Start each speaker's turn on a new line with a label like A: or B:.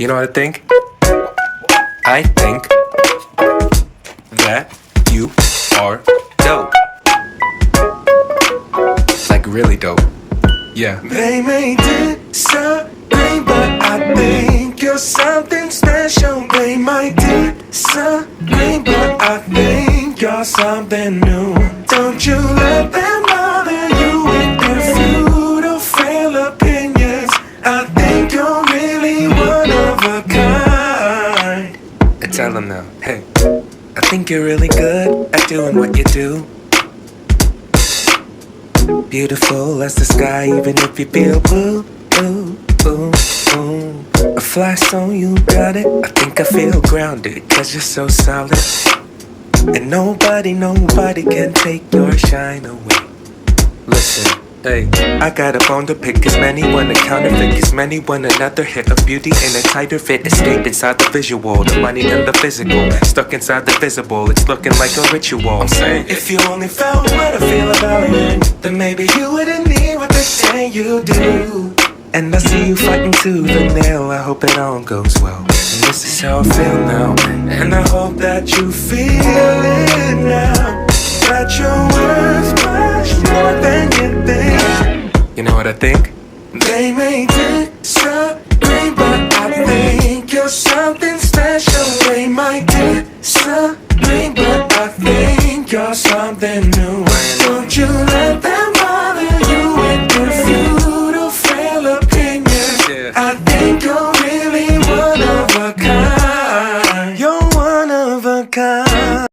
A: You know what I think? I think that you are dope. Like really dope. Yeah.
B: They may disagree, but I think you're something special. They might disagree, but I think you're something new. Don't you let them bother you with their futile, frail opinions. I think you're really one of a kind.
A: I tell them now, hey, I think you're really good at doing what you do. Beautiful as the sky, even if you feel blue, blue, blue, blue. A fly song, you got it. I think I feel grounded, cause you're so solid. And nobody can take your shine away. Listen, hey, I got a bone to pick, cause many want to counterfeit, cause many want another hit of beauty in a tighter fit. Escape inside the visual, the money and the physical, stuck inside the visible, it's looking like a ritual. I'm saying,
B: if you only felt what I feel about you, then maybe you wouldn't need what they say you do.
A: and I see you fighting tooth and nail. I hope it all goes well, and this is how I feel now.
B: And I hope that you feel it now, that you're worth much more than you think.
A: You know what I think?
B: They may disagree,